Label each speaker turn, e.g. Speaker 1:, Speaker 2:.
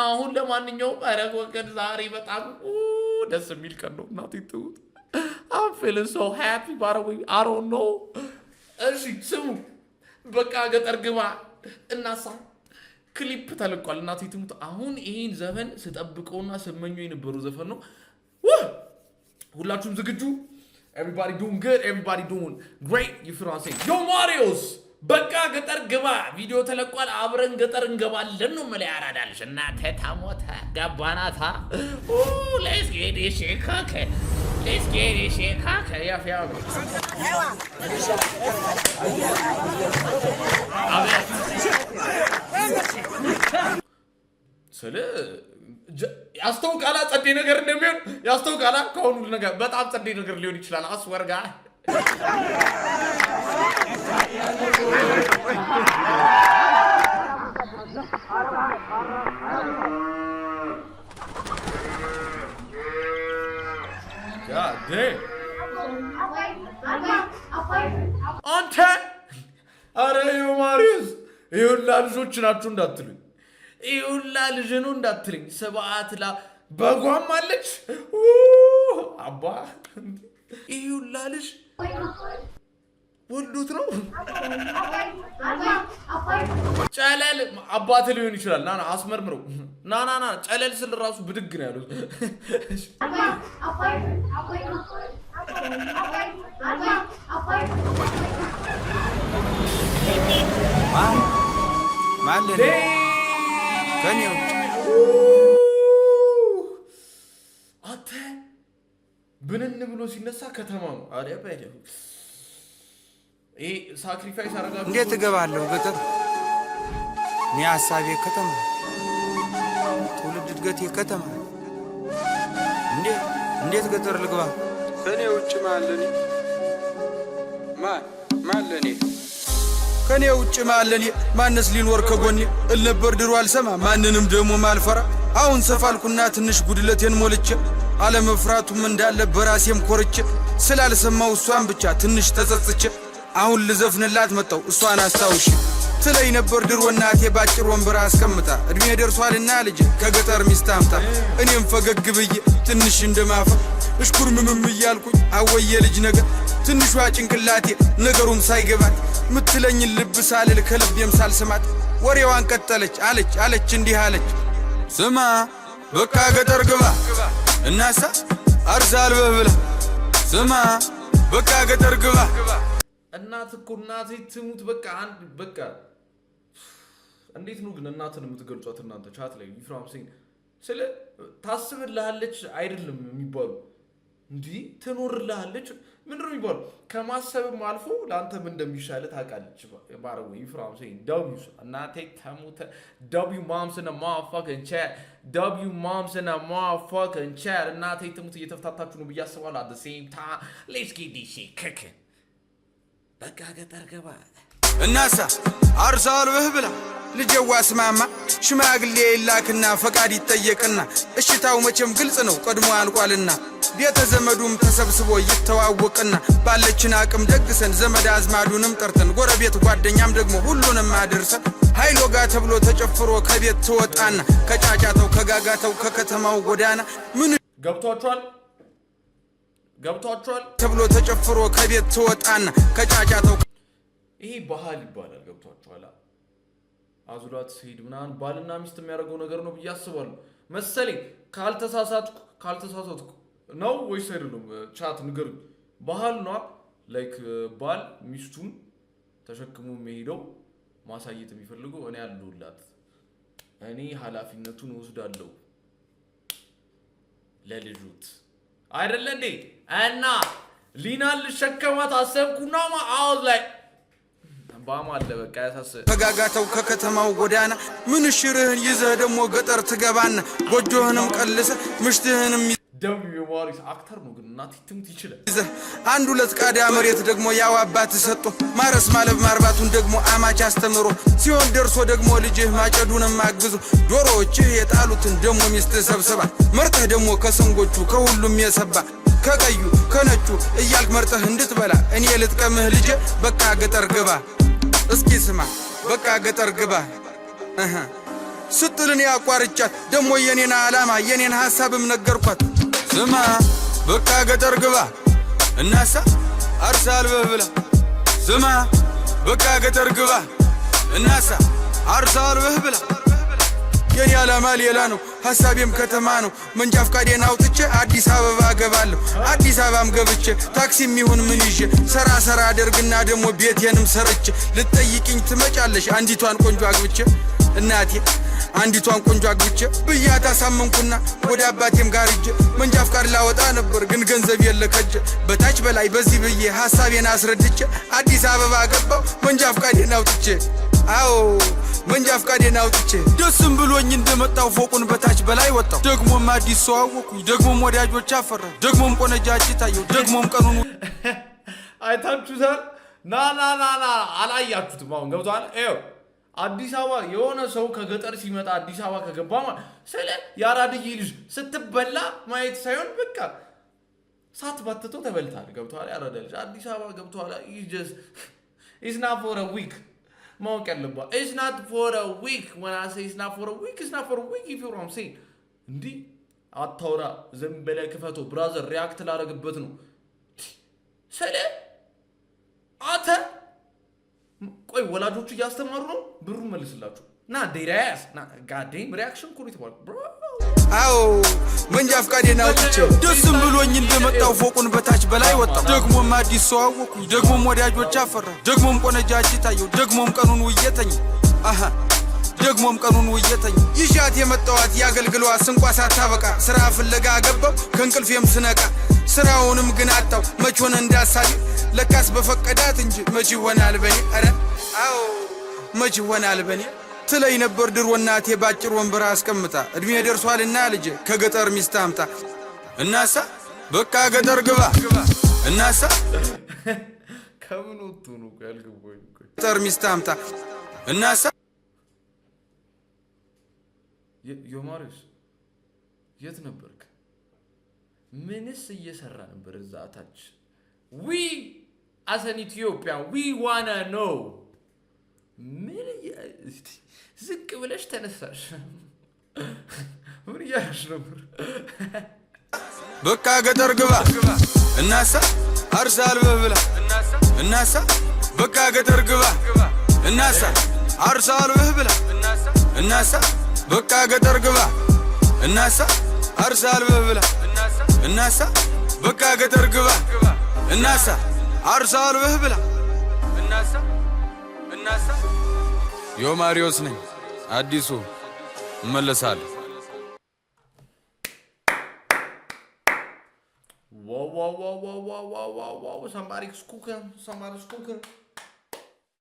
Speaker 1: አሁን ለማንኛውም አረግ ወገን ዛሬ በጣም ደስ የሚል ቀን ነው እናቴ ትሙት I'm feeling so happy by the way I don't know እሺ ስሙ በቃ ገጠር ግባ እናሳ ክሊፕ ተለቋል እናቴ ትሙት አሁን ይሄን ዘፈን ስጠብቀውና ስመኘው የነበረው ዘፈን ነው ሁላችሁም ዝግጁ everybody doing good everybody doing great you feel what I'm saying yo Marios በቃ ገጠር ግባ ቪዲዮ ተለቋል አብረን ገጠር እንገባለን ነው መለ ያራዳልሽ እናቴ ታሞታ ጋባናታ let's get it shake let's get it shake ያፍ ስለ ያስተውቃላ ጸዴ ነገር እንደሚሆን ያስተውቃላ ከሁሉ ነገር በጣም ጸዴ ነገር ሊሆን ይችላል አስወርጋ God damn. አንተ አረ ማሪዮስ ይሁላ ልጆች ናችሁ እንዳትሉኝ ይሁላ ልጅ ነው እንዳትሉኝ ሰባአት ላ በጓም አለች አባ ይሁላ ልጅ ወልዶት ነው ጨለል አባት ሊሆን ይችላል ና አስመርምረው ና ጨለል ስል ራሱ ብድግ ነው ያለው
Speaker 2: ማለኔ ከኔው
Speaker 1: አተ ብንን ብሎ ሲነሳ ከተማ ነው አሪያ ባይደው ሳክሪፋይስ አረጋግጥ
Speaker 2: እንዴት ገባለው ገጠር እኔ ሐሳቤ ከተማ ትውልድ እድገቴ ከተማ እንዴት ገጠር ልግባ
Speaker 3: ከኔ ውጭ ማለኔ ማለኔ ከኔ ውጭ ማለኔ ማንስ ሊኖር ከጎኔ እልነበር ድሮ አልሰማ ማንንም ደሞ ማልፈራ አሁን ሰፋልኩና ትንሽ ጉድለቴን ሞልቼ አለመፍራቱም እንዳለ በራሴም ኮርቼ ስላልሰማው እሷን ብቻ ትንሽ ተጸጽቼ አሁን ልዘፍንላት መጣው እሷን አስታውሽ ትለይ ነበር ድሮ እናቴ ባጭር ወንበር አስቀምጣ እድሜ ደርሷልና ልጅ ከገጠር ሚስት አምጣ እኔም ፈገግ ብዬ ትንሽ እንደማፈ እሽኩር ምምም እያልኩኝ አወየ ልጅ ነገር ትንሿ ጭንቅላቴ ነገሩን ሳይገባት ምትለኝ ልብ ሳልል ከልቤም ሳልሰማት ወሬዋን ቀጠለች አለች እንዲህ አለች ስማ በቃ ገጠር ግባ እናሳ አርሳል በብላ ስማ በቃ ገጠር ግባ
Speaker 1: እናት እኮ እናቴ ትሙት በቃ አንድ በቃ እንዴት ነው ግን እናትን የምትገልጿት እናንተ ቻት ላይ ይፍራም ሲን ስለ ታስብልሃለች አይደለም የሚባሉ እንዴ ትኖርልሃለች ምንድነው የሚባሉ ከማሰብም አልፎ ላንተም እንደሚሻለ ታውቃለች ባረው ይፍራም ሲን ዳውስ እናቴ ተሙት ዳው ማምስ እና ማፋከን ቻት ዳው ማምስ እና ማፋከን ቻት እናቴ ትሙት እየተፈታታችሁ ነው ብያስባለሁ at the same time let's get this shit cooking በቃ ገጠር ገባ
Speaker 2: እናሳ አርሳል በህብላ ልጅዋ ስማማ ሽማግሌ ይላክና ፈቃድ ይጠየቅና እሽታው መቼም ግልጽ ነው ቀድሞ አልቋልና ቤተ ዘመዱም ተሰብስቦ ይተዋወቅና ባለችን አቅም ደግሰን ዘመድ አዝማዱንም ጠርተን ጎረቤት ጓደኛም ደግሞ ሁሉንም አድርሰን ኃይሎ ጋ ተብሎ ተጨፍሮ ከቤት ተወጣና ከጫጫታው ከጋጋታው ከከተማው ጎዳና ምን ገብቷቸዋል ተብሎ ተጨፍሮ ከቤት ተወጣና ከጫጫታው
Speaker 1: ይሄ ባህል ይባላል ገብቷቸዋል አዙላት ሲድ ምናን ባልና ሚስት የሚያደርገው ነገር ነው ብያስባለሁ መሰለኝ ካልተሳሳትኩ ነው ወይስ አይደለም ቻት ንገሩ ባህል ነው ላይክ ባል ሚስቱን ተሸክሞ መሄደው ማሳየት የሚፈልገው እኔ ያለውላት እኔ ኃላፊነቱን ወስዳለሁ ለልጁት አይደለ እንዴ እና ሊናል ሸከማት አሰብኩና አውዝ ላይ ባማለ በቃ ያሳሰ
Speaker 2: ተጋጋታው ከከተማው ጎዳና ምን ሽርህን ይዘህ ደሞ ገጠር ትገባና ጎጆህንም ቀልሰ ምሽትህንም
Speaker 1: ደብዩ ማሪስ አክተር ነው ግን እናት ትምት ይችላል
Speaker 2: አንድ ሁለት ቃዳ መሬት ደግሞ ያው አባት ሰጥቶ ማረስ ማለብ ማርባቱን ደግሞ አማች አስተምሮ ሲሆን ደርሶ ደግሞ ልጅህ ማጨዱንም አግዙ ዶሮዎችህ የጣሉትን ደግሞ ሚስት ሰብስባ መርጠህ ደግሞ ከሰንጎቹ ከሁሉም የሰባ ከቀዩ ከነጩ እያልክ መርጠህ እንድትበላ እኔ ልጥቀምህ ልጅ በቃ ገጠር ግባ እስኪ ስማ በቃ ገጠር ግባ ስትልን ያቋርጫት ደሞ የኔን ዓላማ የኔን ሐሳብም ነገርኳት ስማ በቃ ገጠር ግባ እናሳ አርሳል በብላ ስማ በቃ ገጠር ግባ እናሳ አርሳል በብላ የኔ ዓላማ ሌላ ነው ሐሳቤም ከተማ ነው መንጃ ፍቃዴን አውጥቼ አዲስ አበባ ገባለሁ አዲስ አበባም ገብቼ ታክሲም ይሁን ምን ይዤ ሰራ አደርግና ደሞ ቤቴንም ሰርቼ ልትጠይቂኝ ትመጫለሽ አንዲቷን ቆንጆ አግብቼ እናቴ አንዲቷን ቆንጆ አግብቼ ብያታ ሳመንኩና ወደ አባቴም ጋር ሂጄ መንጃ ፍቃድ ላወጣ ነበር ግን ገንዘብ የለከጀ በታች በላይ በዚህ ብዬ ሐሳቤን አስረድቼ አዲስ አበባ ገባው መንጃ ፍቃዴን አውጥቼ አዎ መንጃ ፍቃዴን አውጥቼ ደስም ብሎኝ እንደመጣው ፎቁን በታች በላይ ወጣው ደግሞም አዲስ ሰው አወኩኝ ደግሞም ወዳጆች አፈራ ደግሞም ቆነጃጅ ታየው ደግሞም ቀኑን
Speaker 1: አይታችሁታል ና አላያችሁትም አሁን ገብቷል ኤው አዲስ አበባ የሆነ ሰው ከገጠር ሲመጣ አዲስ አበባ ከገባ ማለት ስለ ያራድዬ ልጅ ስትበላ ማየት ሳይሆን በቃ ሳት ባትተው ተበልታል ገብቷል ያራዳ ልጅ አዲስ አበባ ገብቷል it's not for a week ማወቅ ያለባት it's not for a week when I say it's not for a week it's not for a week if you know what I'm saying እንዲ አታውራ ዝም ብለህ ክፈቶ ብራዘር ሪአክት ላደርግበት ነው ስለ አተ ቆይ ወላጆቹ እያስተማሩ ነው ብሩ መልስላችሁ ና ዴራስ ና ጋዴም ሪአክሽን ኩሪት ባል ብሮ
Speaker 2: አዎ መንጃ ፍቃዴን አውጥቼ ደስም ብሎኝ እንደመጣው ፎቁን በታች በላይ ወጣው ደግሞም አዲስ ሰው አወኩኝ ደግሞም ወዳጆች አፈራ ደግሞም ቆነጃጅ ታየው ደግሞም ቀኑን ውየተኝ አሃ ደግሞም ቀኑን ውየተኝ ይሻት የመጣዋት ያገልግሏ ስንቋ ሳታበቃ ስራ ፍለጋ ገባው ከንቅልፌም ስነቃ ስራውንም ግን አጣው መች ሆነ እንዳሳቢ ለካስ በፈቀዳት እንጂ መች ይሆናል በኔ አረ አዎ መች ይሆናል በኔ ትለይ ነበር ድሮ እናቴ ባጭር ወንበር አስቀምጣ እድሜ ደርሷልና ልጅ ከገጠር ሚስት አምጣ እናሳ በቃ ገጠር ግባ እናሳ
Speaker 1: ከምን ወጡ ነው ያልገባኝ
Speaker 2: ገጠር ሚስት አምጣ እናሳ
Speaker 1: ዮማሪስ የት ነበርክ ምንስ እየሰራ ነበር እዛ ታች we as an Ethiopian we wanna know ምን ዝቅ ብለሽ ተነሳሽ ምን ያሽ ነበር
Speaker 2: በቃ ገጠር ግባ እናሳ አርሳል በብላ እናሳ በቃ ገጠር ግባ እናሳ አርሳል በብላ እናሳ በቃ ገጠር ግባ እናሳ አርሳል በብላ እናሳ በቃ ገጠር ግባ እናሳ አርሳል በብላ እናሳ ዮማሪዮስ ነኝ አዲሱ እመለሳለሁ
Speaker 1: wow somebody's cooking